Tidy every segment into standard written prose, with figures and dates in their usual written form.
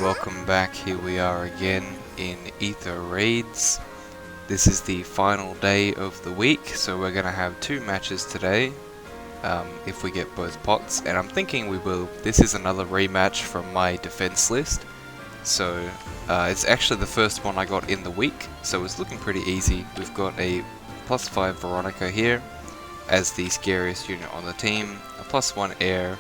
welcome back. Here we are again in Aether raids. This is the final day of the week, so we're gonna have two matches today. If we get both pots, and I'm thinking we will. This is another rematch from my defense list, so it's actually the first one I got in the week, so it's looking pretty easy. We've got a +5 Veronica here as the scariest unit on the team, a +1 Air,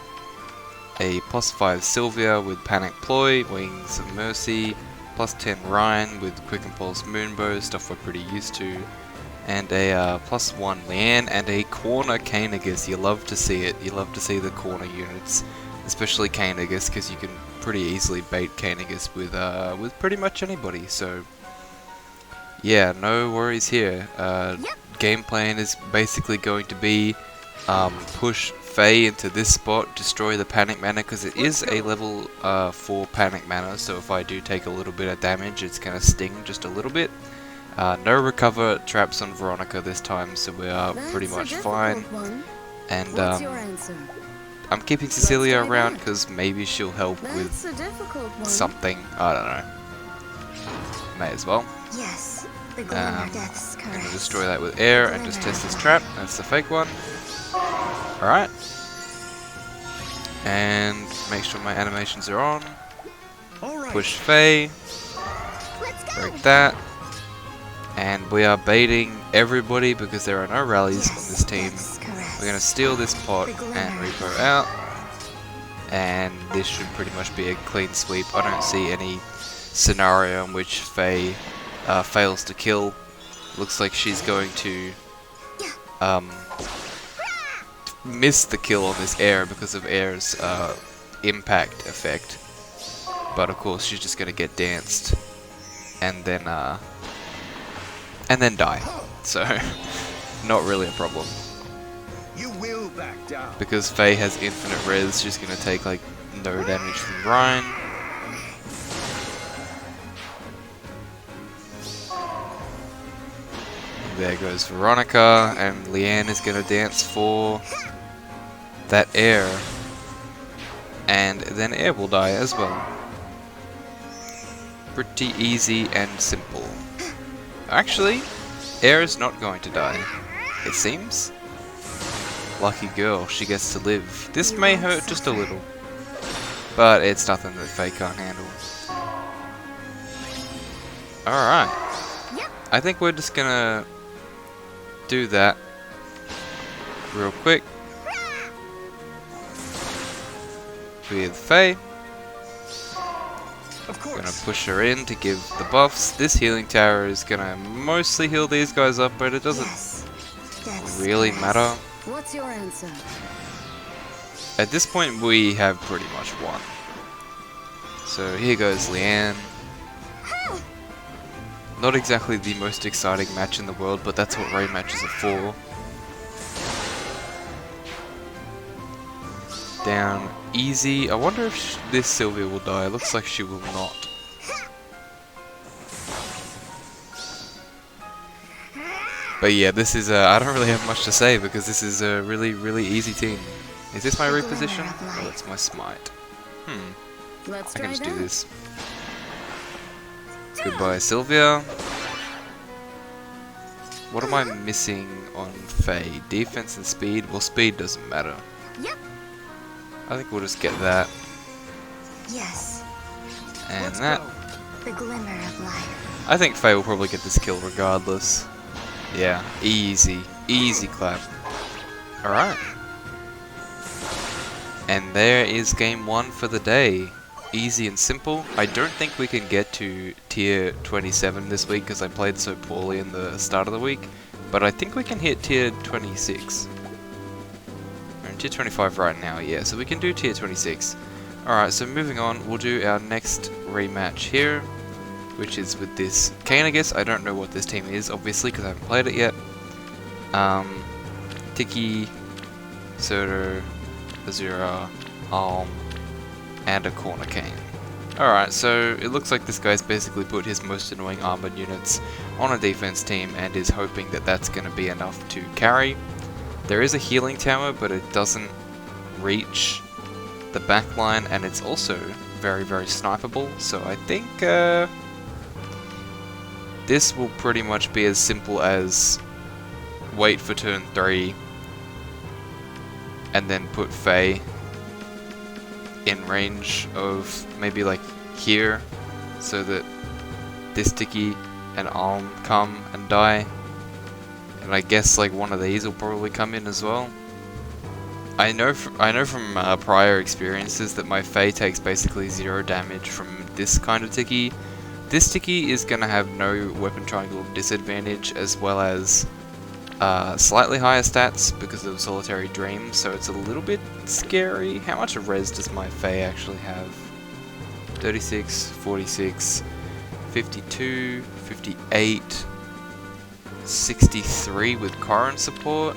a +5 Sylvia with Panic Ploy, Wings of Mercy, +10 Ryan with Quick Impulse Moonbow, stuff we're pretty used to, and a +1 Leanne, and a corner Kainagus. You love to see it. You love to see the corner units, especially Kainagus, because you can pretty easily bait Kainagus with pretty much anybody. So yeah, no worries here. Game plan is basically going to be push Faye into this spot, destroy the panic mana, because it is a level 4 panic mana, so if I do take a little bit of damage, it's going to sting just a little bit. No recover traps on Veronica this time, so we are pretty much fine. And I'm keeping Cecilia around because maybe she'll help with something. I don't know. May as well. Yes, I'm going to destroy that with air and just test this trap. That's the fake one. Alright. And make sure my animations are on. Push Faye. Break that. And we are baiting everybody because there are no rallies on this team. We're going to steal this pot and repo out. And this should pretty much be a clean sweep. I don't see any scenario in which Faye fails to kill. Looks like she's going to miss the kill on this air because of air's impact effect. But of course she's just going to get danced and then die. So not really a problem. You will back down. Because Faye has infinite res, she's going to take like no damage from Ryan. There goes Veronica, and Leanne is going to dance for that air. And then air will die as well. Pretty easy and simple. Actually, air is not going to die, it seems. Lucky girl, she gets to live. This may hurt just a little, but it's nothing that Faye can't handle. Alright. I think we're just gonna do that real quick with Faye. Gonna push her in to give the buffs. This healing tower is gonna mostly heal these guys up, but it doesn't really matter. What's your answer? At this point we have pretty much won. So here goes Leanne. Not exactly the most exciting match in the world, but that's what raid matches are for. Down easy. I wonder if this Sylvia will die. It looks like she will not. But yeah, this is I don't really have much to say because this is a really easy team. Is this my reposition? Oh, it's my smite. I can just do this. Goodbye, Sylvia. What am I missing on Faye? Defense and speed? Well, speed doesn't matter. Yep. I think we'll just get that. Yes. And that. The glimmer of life. I think Faye will probably get this kill regardless. Yeah, easy. Easy clap. Alright. And there is game 1 for the day. Easy and simple. I don't think we can get to tier 27 this week because I played so poorly in the start of the week. But I think we can hit tier 26. We're in tier 25 right now, yeah, so we can do tier 26. Alright, so moving on, we'll do our next rematch here, which is with this Kainagus. I don't know what this team is, obviously, because I haven't played it yet. Tiki, Soto, Azura, and a corner cane. Alright, so it looks like this guy's basically put his most annoying armored units on a defense team and is hoping that that's going to be enough to carry. There is a healing tower, but it doesn't reach the back line, and it's also very, very snipeable. So I think this will pretty much be as simple as wait for turn 3 and then put Faye in range of maybe like here, so that this Tiki and Alm come and die, and I guess like one of these will probably come in as well. I know from prior experiences that my Faye takes basically 0 damage from this kind of Tiki. This Tiki is gonna have no weapon triangle disadvantage, as well as slightly higher stats because of Solitary Dream, so it's a little bit scary. How much res does my Faye actually have? 36, 46, 52, 58, 63 with current support,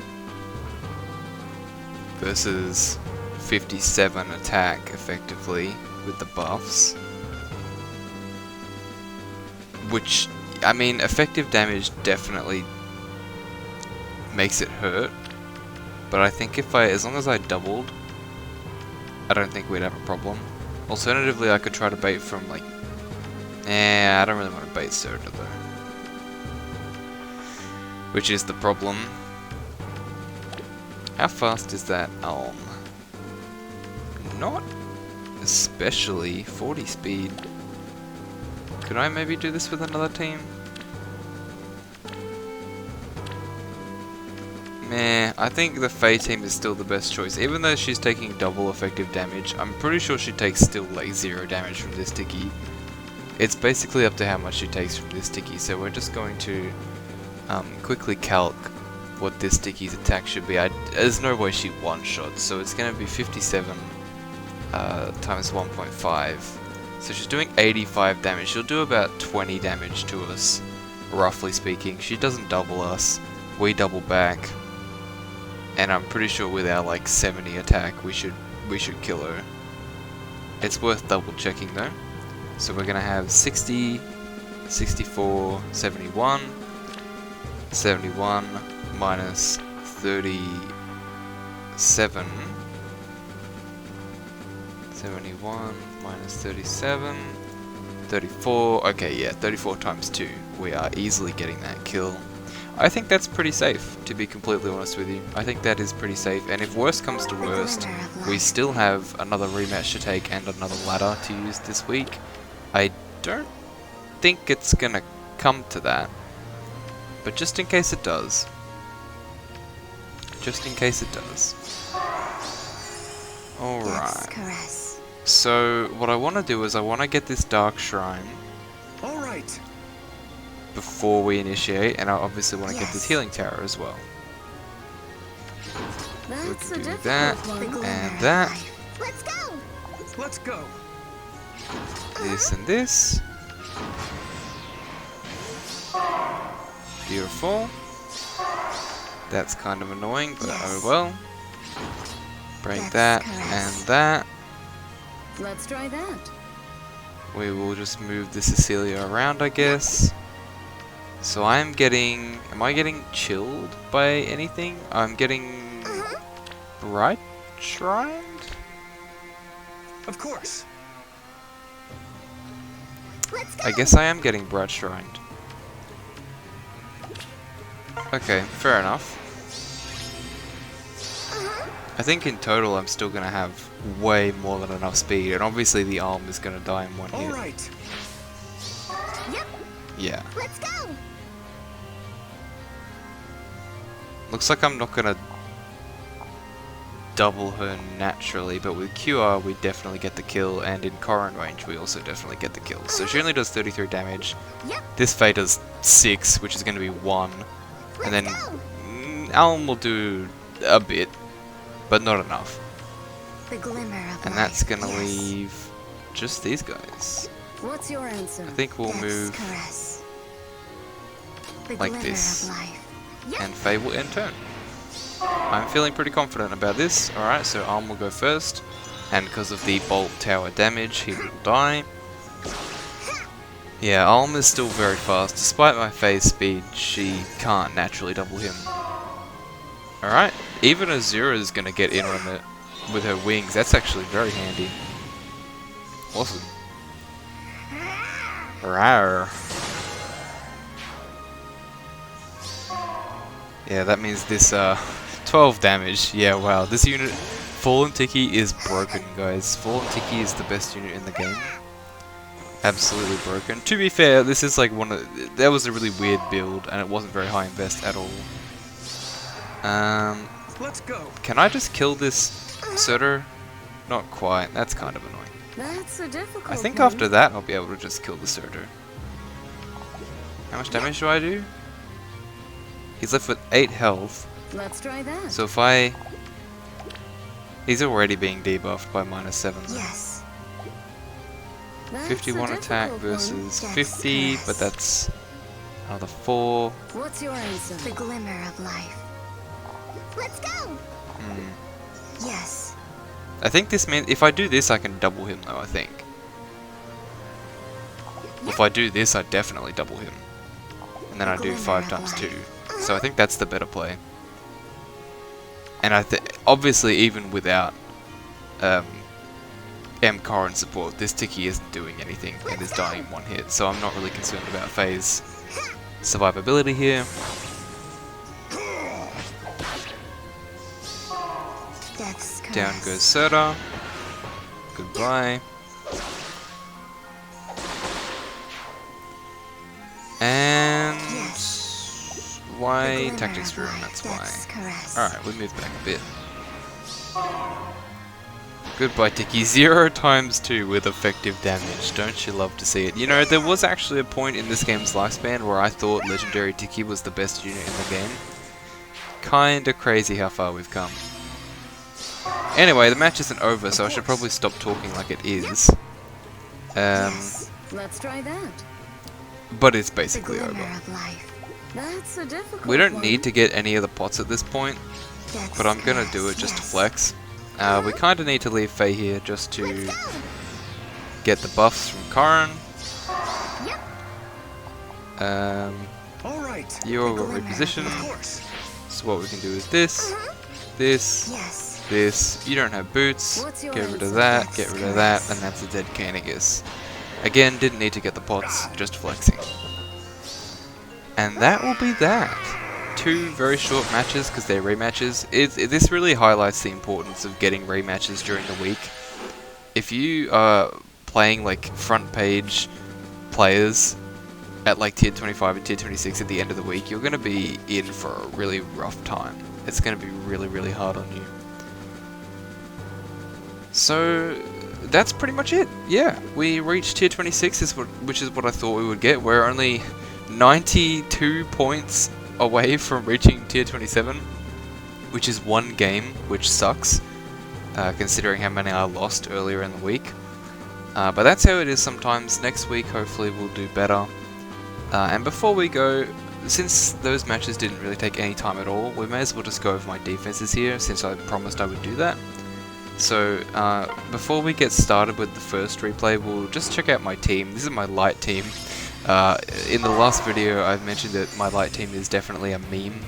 versus 57 attack effectively with the buffs. Which, I mean, effective damage definitely makes it hurt, but I think if as long as I doubled, I don't think we'd have a problem. Alternatively, I could try to bait from like, I don't really want to bait Soda though, which is the problem. How fast is that Alm? Not especially. 40 speed. Could I maybe do this with another team? Meh, I think the Faye team is still the best choice. Even though she's taking double effective damage, I'm pretty sure she takes still like 0 damage from this Tiki. It's basically up to how much she takes from this Tiki, so we're just going to quickly calc what this Tiki's attack should be. There's no way she one-shots, so it's going to be 57 times 1.5. So she's doing 85 damage. She'll do about 20 damage to us, roughly speaking. She doesn't double us, we double back. And I'm pretty sure with our like 70 attack we should kill her. It's worth double checking though. So we're gonna have 60, 64, 71, 71 minus 37, 71 minus 37, 34, okay yeah, 34 times 2. We are easily getting that kill. I think that's pretty safe, to be completely honest with you. I think that is pretty safe, and if worst comes to worst, we still have another rematch to take and another ladder to use this week. I don't think it's gonna come to that, but just in case it does. Just in case it does. Alright. So, what I want to do is I want to get this Dark Shrine. Alright. Before we initiate, and I obviously want to get this healing tower as well. We can do that, and that. Let's go. Let's go. This and this. Beautiful. That's kind of annoying, but oh well. Break that and that. Let's try that. We will just move the Cecilia around, I guess. So am I getting chilled by anything? I'm getting bright shrined? Of course. Let's go. I guess I am getting bright shrined. Okay, fair enough. I think in total I'm still gonna have way more than enough speed, and obviously the arm is gonna die in one hit. Alright. Yep. Yeah. Let's go. Looks like I'm not gonna double her naturally, but with QR we definitely get the kill, and in current range we also definitely get the kill. So she only does 33 damage. Yep. This Faye does 6, which is going to be 1. And then Alm will do a bit, but not enough. The glimmer of And that's going to leave just these guys. What's your answer? I think we'll move like this, and Faye will end turn. I'm feeling pretty confident about this. Alright, so Alm will go first, and because of the bolt tower damage, he will die. Yeah, Alm is still very fast. Despite my phase speed, she can't naturally double him. Alright, even Azura is going to get in on it with her wings. That's actually very handy. Awesome. Rawr. Yeah, that means this 12 damage. Yeah, wow. This unit, Fallen Tiki, is broken, guys. Fallen Tiki is the best unit in the game. Absolutely broken. To be fair, this is like that was a really weird build, and it wasn't very high invest at all. Let's go. Can I just kill this Surtur? Not quite. That's kind of annoying. That's a difficult I think one. after that, I'll be able to just kill the Surtur. How much damage do I do? He's left with 8 health. Let's try that. So if he's already being debuffed by -7. Yes. That's 51 a attack difficult one. versus Yes, 50, yes. but that's another 4. What's your answer? The glimmer of life. Let's go. Yes. I think this means if I do this, I can double him though, I think. If I do this, I definitely double him. And then I do 5 times 2. So I think that's the better play. And obviously even without M current support, this Tiki isn't doing anything and is dying in 1 hit. So I'm not really concerned about phase survivability here. Death's curse. Down goes Surtur. Goodbye. And Yes. why The glimmer tactics of room? life. That's Death's why. caress. Alright, we moved back a bit. Goodbye, Tiki. 0 times 2 with effective damage. Don't you love to see it? You know, there was actually a point in this game's lifespan where I thought Legendary Tiki was the best unit in the game. Kinda crazy how far we've come. Anyway, the match isn't over, so I should probably stop talking like it is. Yes. Let's try that. But it's The basically glimmer over. of life. That's a difficult We don't one. need to get any of the pots at this point, Death's but I'm gonna curse. do it just to Yes. flex. We kinda need to leave Faye here just to Let's go. get the buffs from Karin. Yep. All right. You all The got glimmer of reposition. Of course. So what we can do is this, this, Yes. this. You don't have boots. What's your Get rid of answer? that, That's get rid of that, correct. and that's a dead Canigus. Again, didn't need to get the pots, just flexing. And that will be that. 2 very short matches because they're rematches. This really highlights the importance of getting rematches during the week. If you are playing like front page players at like tier 25 and tier 26 at the end of the week, you're going to be in for a really rough time. It's going to be really, really hard on you. So that's pretty much it. Yeah, we reached tier 26, which is what I thought we would get. We're only 92 points away from reaching tier 27, which is 1 game, which sucks, considering how many I lost earlier in the week. But that's how it is sometimes. Next week, hopefully, we'll do better. And before we go, since those matches didn't really take any time at all, we may as well just go over my defenses here, since I promised I would do that. So, before we get started with the first replay, we'll just check out my team. This is my light team. In the last video, I've mentioned that my light team is definitely a meme.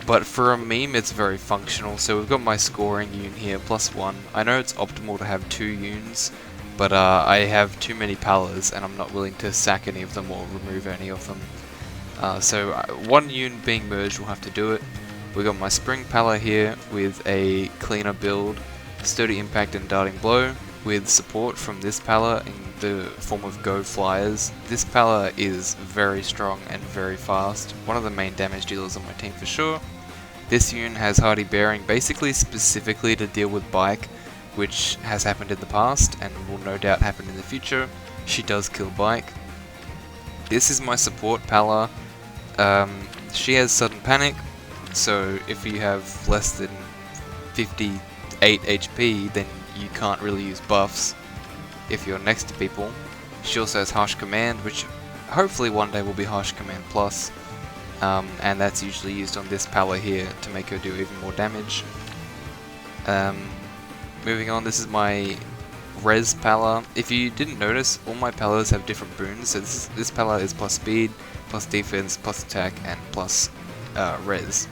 But for a meme, it's very functional. So we've got my scoring unit here, +1. I know it's optimal to have 2 units, but I have too many Palas, and I'm not willing to sack any of them or remove any of them. So 1 unit being merged will have to do it. We got my Spring Pala here with a cleaner build, Sturdy Impact and Darting Blow, with support from this Pala in the form of Go Flyers. This Pala is very strong and very fast, one of the main damage dealers on my team for sure. This unit has Hardy Bearing basically specifically to deal with Bike, which has happened in the past and will no doubt happen in the future. She does kill Bike. This is my support Pala. She has Sudden Panic, so if you have less than 58 HP, then you can't really use buffs if you're next to people. She also has Harsh Command, which hopefully one day will be Harsh Command Plus, and that's usually used on this Pala here to make her do even more damage. Moving on, this is my Res Pala. If you didn't notice, all my Palas have different boons, so this Pala is plus speed, plus defense, plus attack, and plus res.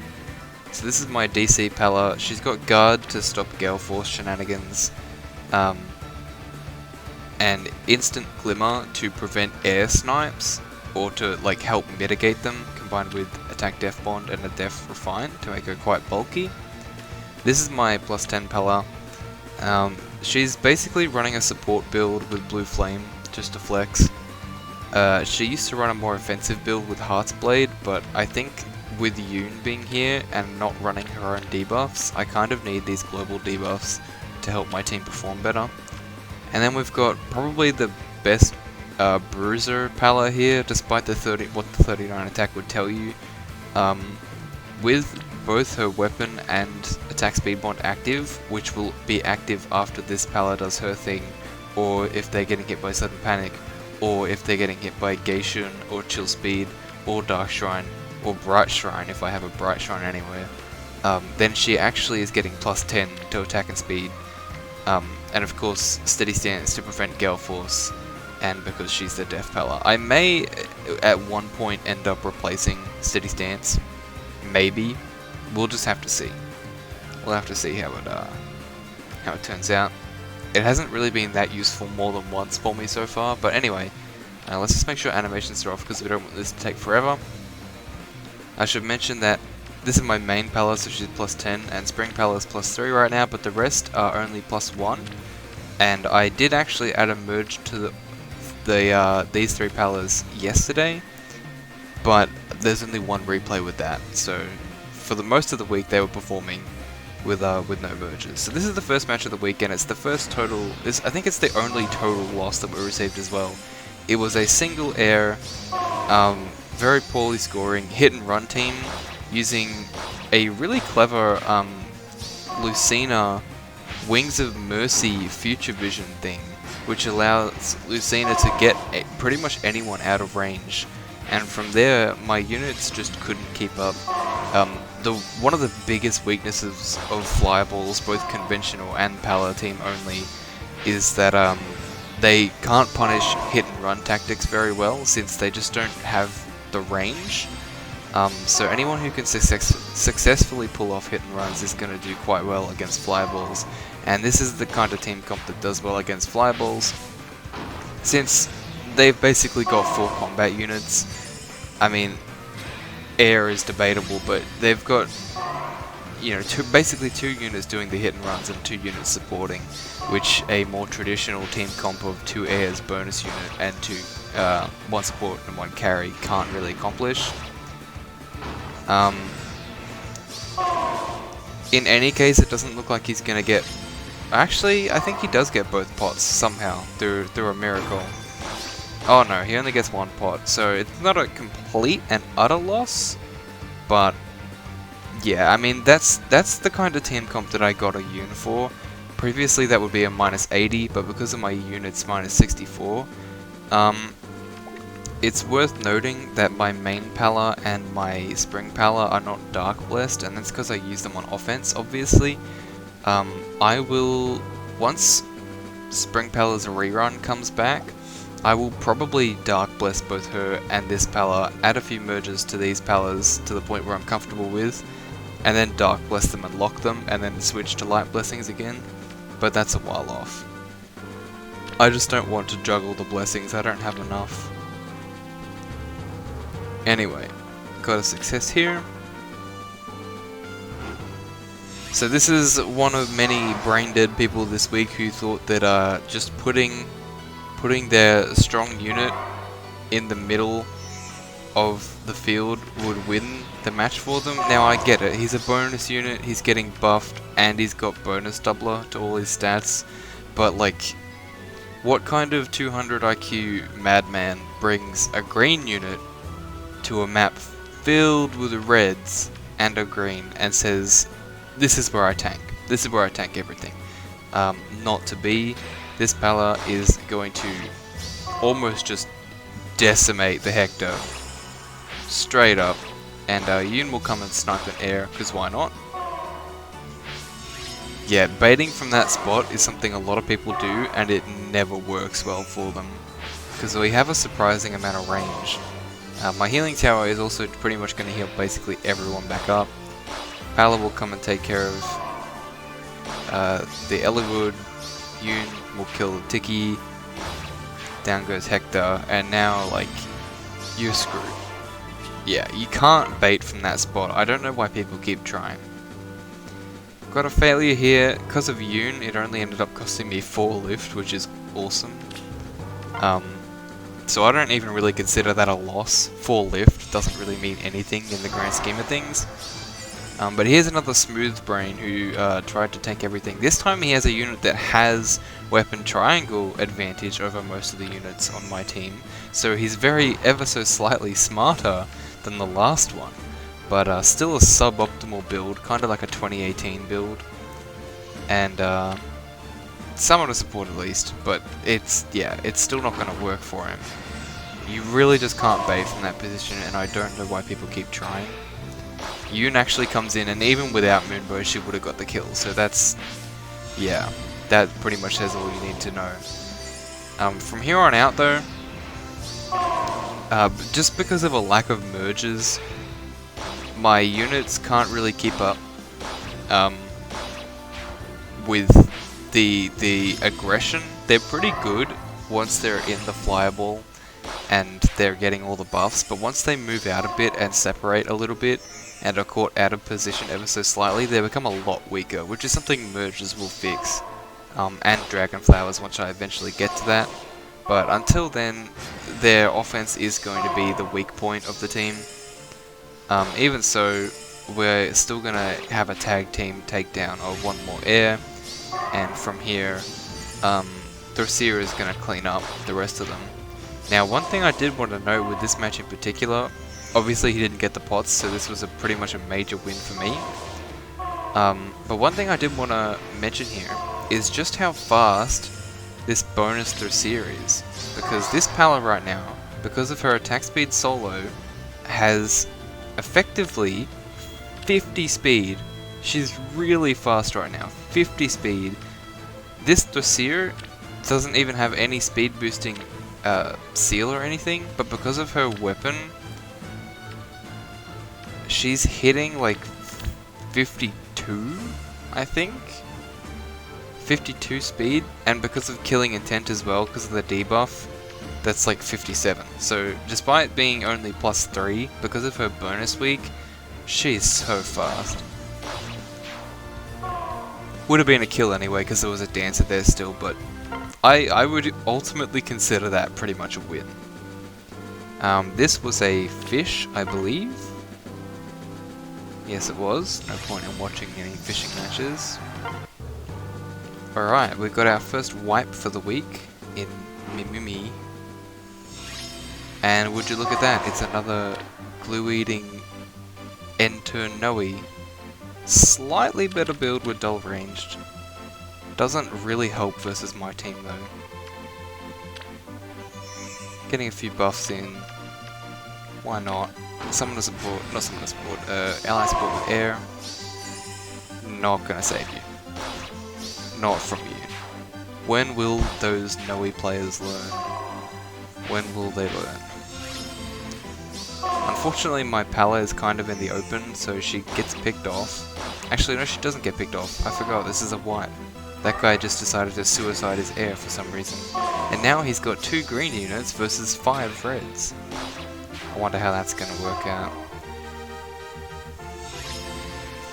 So this is my DC Pala. She's got guard to stop Gale Force shenanigans. and Instant Glimmer to prevent air snipes, or to like help mitigate them, combined with Attack Def Bond and a Def Refine to make her quite bulky. This is my plus 10 Pella. She's basically running a support build with Blue Flame, just to flex. She used to run a more offensive build with Heart's Blade, but I think with Yoon being here and not running her own debuffs, I kind of need these global debuffs to help my team perform better. And then we've got probably the best Bruiser Pala here, despite the what the 39 attack would tell you. With both her weapon and attack speed bond active, which will be active after this Pala does her thing, or if they're getting hit by Sudden Panic, or if they're getting hit by Geishun, or Chill Speed, or Dark Shrine, or Bright Shrine if I have a Bright Shrine anywhere, then she actually is getting plus 10 to attack and speed. And of course, Steady Stance to prevent Gale Force, and because she's the Def Pala. I may at one point end up replacing Steady Stance. Maybe. We'll just have to see. We'll have to see how it turns out. It hasn't really been that useful more than once for me so far, but anyway, let's just make sure animations are off because we don't want this to take forever. I should mention that this is my main Pala, so she's plus 10, and Spring Pala is plus 3 right now, but the rest are only plus 1. And I did actually add a merge to these 3 Palas yesterday, but there's only one replay with that, so for the most of the week they were performing with no merges. So this is the first match of the week, and it's the first total, I think it's the only total loss that we received as well. It was a single air, very poorly scoring hit and run team, using a really clever Lucina Wings of Mercy Future Vision thing, which allows Lucina to get pretty much anyone out of range. And from there, my units just couldn't keep up. One of the biggest weaknesses of Flyballs, both conventional and Pala team only, is that they can't punish hit and run tactics very well, since they just don't have the range. So anyone who can successfully pull off hit and runs is going to do quite well against Flyballs. And this is the kind of team comp that does well against Flyballs, since they've basically got 4 combat units. I mean, air is debatable, but they've got, you know, basically 2 units doing the hit and runs and 2 units supporting, which a more traditional team comp of 2 airs bonus unit and 1 support and 1 carry can't really accomplish. In any case, it doesn't look like he's gonna get. Actually, I think he does get both pots somehow through a miracle. Oh no, he only gets 1 pot, so it's not a complete and utter loss, but yeah, I mean that's the kind of team comp that I got a Yoon for. Previously that would be a minus 80, but because of my units minus 64, it's worth noting that my main Pala and my Spring Pala are not Dark Blessed, and that's because I use them on offense, obviously. I will, once Spring Pala's rerun comes back, I will probably Dark Bless both her and this Pala, add a few merges to these Palas to the point where I'm comfortable with, and then Dark Bless them and lock them, and then switch to Light Blessings again, but that's a while off. I just don't want to juggle the blessings, I don't have enough. Anyway, got a success here. So this is one of many brain dead people this week who thought that just putting their strong unit in the middle of the field would win the match for them. Now I get it, he's a bonus unit, he's getting buffed, and he's got bonus doubler to all his stats, but like, what kind of 200 IQ madman brings a green unit to a map filled with reds and a green and says, this is where I tank, this is where I tank everything? Not to be. This Pala is going to almost just decimate the Hector, straight up, and Yoon will come and snipe an air, because why not? Yeah, baiting from that spot is something a lot of people do, and it never works well for them, because we have a surprising amount of range. My healing tower is also pretty much going to heal basically everyone back up. Pala will come and take care of the Eliwood. Yoon will kill the Tiki. down goes Hector, and now, like, you're screwed. Yeah, you can't bait from that spot. I don't know why people keep trying. Got a failure here. Because of Yoon, it only ended up costing me 4 lift, which is awesome. So I don't even really consider that a loss. 4 lift doesn't really mean anything in the grand scheme of things. But here's another smooth brain who tried to tank everything. This time he has a unit that has weapon triangle advantage over most of the units on my team. So he's ever so slightly smarter than the last one. But still a suboptimal build, kind of like a 2018 build. And somewhat a support at least, but it's still not going to work for him. You really just can't bait from that position, and I don't know why people keep trying. Yoon actually comes in, and even without Moonbow, she would have got the kill. So that's, yeah, that pretty much says all you need to know. From here on out, though, just because of a lack of merges, my units can't really keep up with the aggression. They're pretty good once they're in the flyable and they're getting all the buffs, but once they move out a bit and separate a little bit and are caught out of position ever so slightly, they become a lot weaker, which is something merges will fix. And Dragon Flowers once I eventually get to that. But until then, their offense is going to be the weak point of the team. Even so, we're still going to have a tag team takedown of one more air, and from here, Thorseer is going to clean up the rest of them. Now, one thing I did want to note with this match in particular, obviously he didn't get the pots, so this was pretty much a major win for me. But one thing I did want to mention here is just how fast this bonus Thorseer is, because this Pala right now, because of her attack speed solo, has effectively 50 speed. She's really fast right now, 50 speed. This Thorseer doesn't even have any speed boosting seal or anything, but because of her weapon, she's hitting like 52, I think? 52 speed, and because of killing intent as well, because of the debuff, that's like 57. So despite being only +3, because of her bonus week, she's so fast. Would have been a kill anyway, because there was a dancer there still, but I would ultimately consider that pretty much a win. This was a fish, I believe. Yes, it was. No point in watching any fishing matches. Alright, we've got our first wipe for the week in Mimimi. And would you look at that, it's another glue-eating Enter Noe. Slightly better build with dull ranged. Doesn't really help versus my team though. Getting a few buffs in. Why not? Ally support with air. Not gonna save you. Not from you. When will those Noe players learn? When will they learn? Unfortunately, my Pala is kind of in the open, so she gets picked off. Actually, no, she doesn't get picked off. I forgot, this is a wipe. That guy just decided to suicide his air for some reason. And now he's got 2 green units versus 5 reds. I wonder how that's going to work out.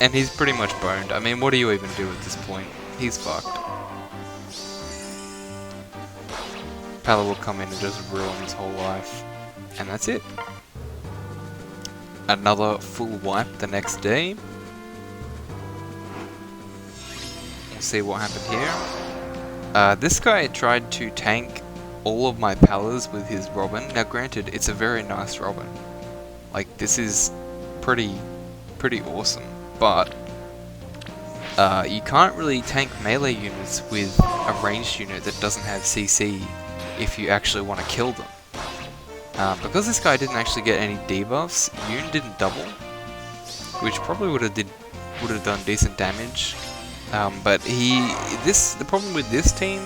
And he's pretty much boned. I mean, what do you even do at this point? He's fucked. Pala will come in and just ruin his whole life. And that's it. Another full wipe the next day. We'll see what happened here. This guy tried to tank all of my Palas with his Robin. Now granted, it's a very nice Robin. Like, this is pretty awesome. But you can't really tank melee units with a ranged unit that doesn't have CC if you actually want to kill them. Because this guy didn't actually get any debuffs, Yoon didn't double, which probably would have done decent damage. But the problem with this team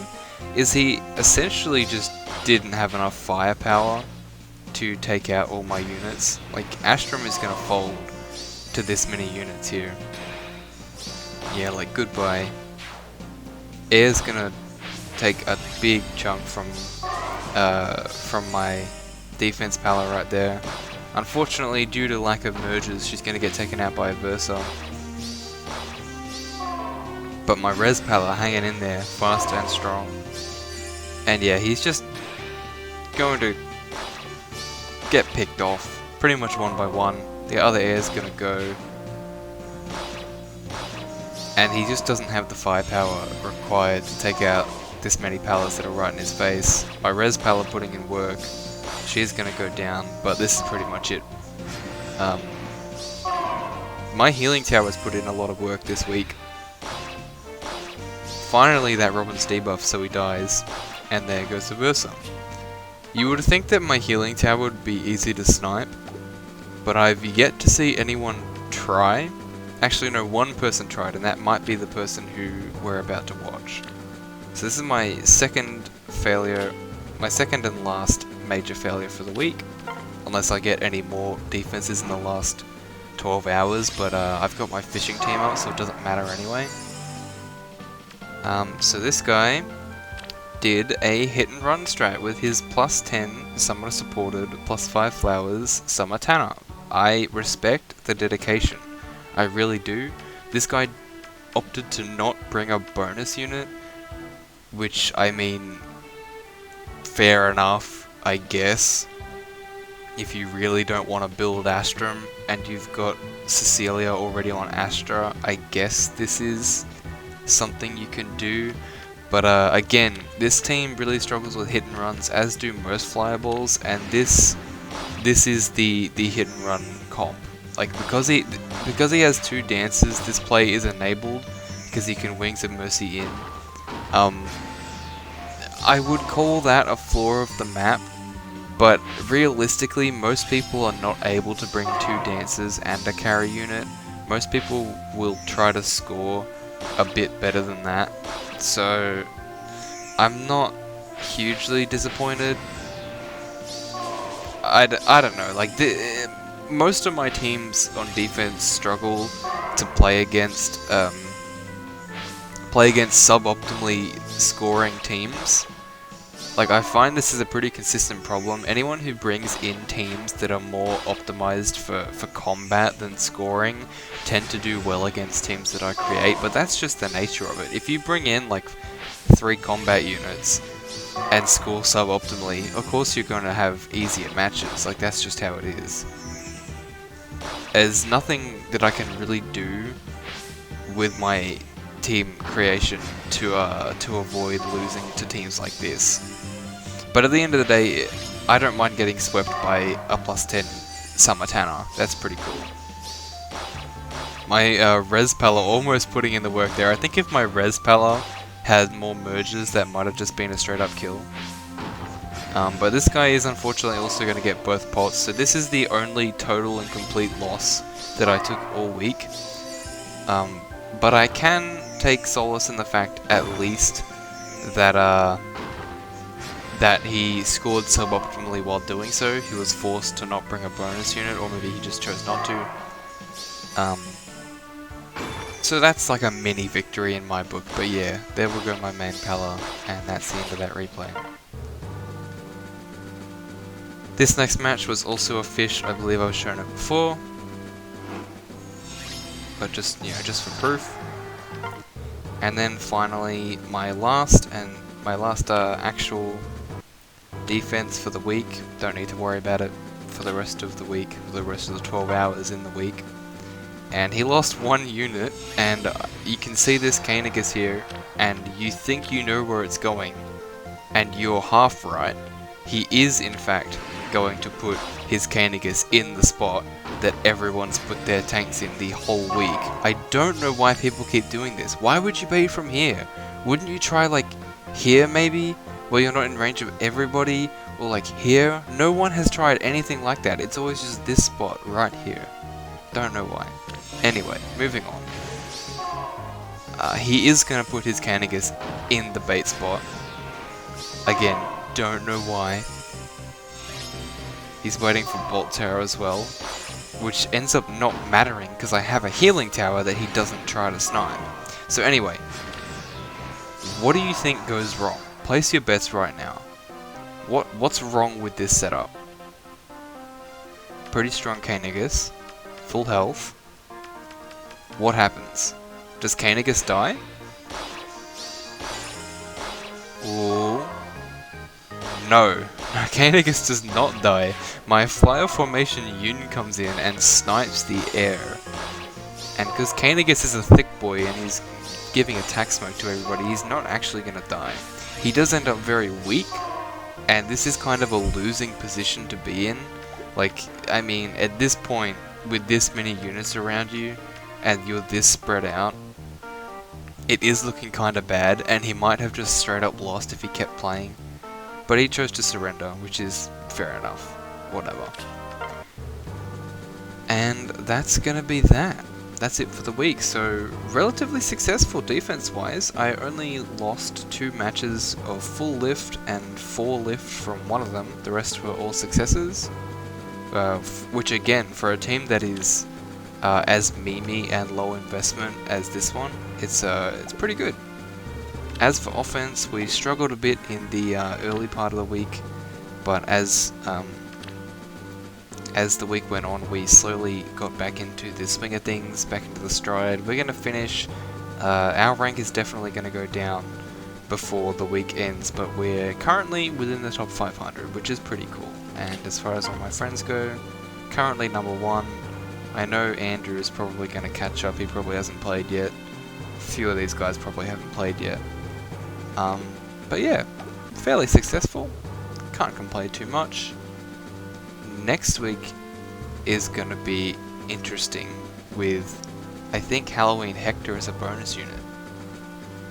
is he essentially just didn't have enough firepower to take out all my units. Like, Astrum is gonna fold to this many units here. Yeah, like, goodbye. Air's gonna take a big chunk from from my defense pala right there. Unfortunately, due to lack of merges, she's going to get taken out by a Versa. But my res pala hanging in there, fast and strong. And yeah, he's just going to get picked off pretty much one by one. The other air's going to go. And he just doesn't have the firepower required to take out this many palas that are right in his face. My res pala putting in work. She's going to go down, but this is pretty much it. My healing tower's put in a lot of work this week. Finally that Robin's debuff so he dies, and there goes the Versa. You would think that my healing tower would be easy to snipe, but I've yet to see anyone try. Actually no, one person tried, and that might be the person who we're about to watch. So this is my second failure, my second and last major failure for the week, unless I get any more defenses in the last 12 hours, but I've got my fishing team out, so it doesn't matter anyway. So this guy did a hit and run strat with his +10 summoner supported, +5 flowers, summer Tanner. I respect the dedication. I really do. This guy opted to not bring a bonus unit, which, I mean, fair enough, I guess. If you really don't want to build Astrum and you've got Cecilia already on Astra, I guess this is something you can do. But again, this team really struggles with hit and runs, as do most flyballs, and this is the hit and run comp. Like, because he has 2 dances, this play is enabled because he can Wings of Mercy in. I would call that a flaw of the map, but realistically most people are not able to bring 2 dances and a carry unit. Most people will try to score a bit better than that, so I'm not hugely disappointed. I don't know, like, most of my teams on defense struggle to play against suboptimally scoring teams. Like, I find this is a pretty consistent problem. Anyone who brings in teams that are more optimized for combat than scoring tend to do well against teams that I create, but that's just the nature of it. If you bring in like 3 combat units and score suboptimally, of course you're going to have easier matches. Like, that's just how it is. There's nothing that I can really do with my team creation to avoid losing to teams like this. But at the end of the day, I don't mind getting swept by a +10 Summer Tanner. That's pretty cool. My Res Pala almost putting in the work there. I think if my Res Pala had more merges, that might have just been a straight up kill. But this guy is unfortunately also going to get both pots, so this is the only total and complete loss that I took all week. But I can take solace in the fact, at least, that that he scored suboptimally while doing so. He was forced to not bring a bonus unit, or maybe he just chose not to. So that's like a mini victory in my book, but yeah, there will go my main Pala, and that's the end of that replay. This next match was also a fish. I believe I've shown it before, but just, you know, just for proof. And then finally, my last actual defense for the week. Don't need to worry about it for the rest of the week, for the rest of the 12 hours in the week. And he lost 1 unit, and you can see this Kainigus here, and you think you know where it's going, and you're half right. He is, in fact, going to put his Kainigus in the spot that everyone's put their tanks in the whole week. I don't know why people keep doing this. Why would you bait from here? Wouldn't you try, like, here maybe, where you're not in range of everybody, or like here? No one has tried anything like that. It's always just this spot right here. Don't know why. Anyway, moving on. He is going to put his Kainigus in the bait spot. Again, don't know why. He's waiting for Bolt Terror as well, which ends up not mattering because I have a healing tower that he doesn't try to snipe. So anyway, what do you think goes wrong? Place your bets right now. What's wrong with this setup? Pretty strong Kainigus, full health. What happens? Does Kainigus die? Ooh. No, Kainigus does not die. My Flyer Formation Yun comes in and snipes the air. And because Kainigus is a thick boy and he's giving attack smoke to everybody, he's not actually going to die. He does end up very weak, and this is kind of a losing position to be in. Like, I mean, at this point, with this many units around you, and you're this spread out, it is looking kind of bad, and he might have just straight up lost if he kept playing. But he chose to surrender, which is fair enough. Whatever. And that's gonna be that. That's it for the week. So, relatively successful defense-wise. I only lost 2 matches of full lift and 4 lift from one of them. The rest were all successes. Which again, for a team that is as memey and low investment as this one, it's pretty good. As for offense, we struggled a bit in the early part of the week, but as the week went on, we slowly got back into the swing of things, back into the stride. We're going to finish. Our rank is definitely going to go down before the week ends, but we're currently within the top 500, which is pretty cool. And as far as all my friends go, currently number 1. I know Andrew is probably going to catch up. He probably hasn't played yet. A few of these guys probably haven't played yet. But yeah, fairly successful. Can't complain too much. Next week is going to be interesting with, I think, Halloween Hector as a bonus unit.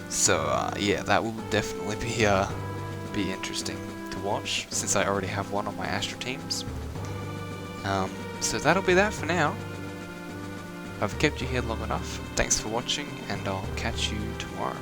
So yeah, that will definitely be interesting to watch, since I already have one on my Astra teams. So that'll be that for now. I've kept you here long enough. Thanks for watching, and I'll catch you tomorrow.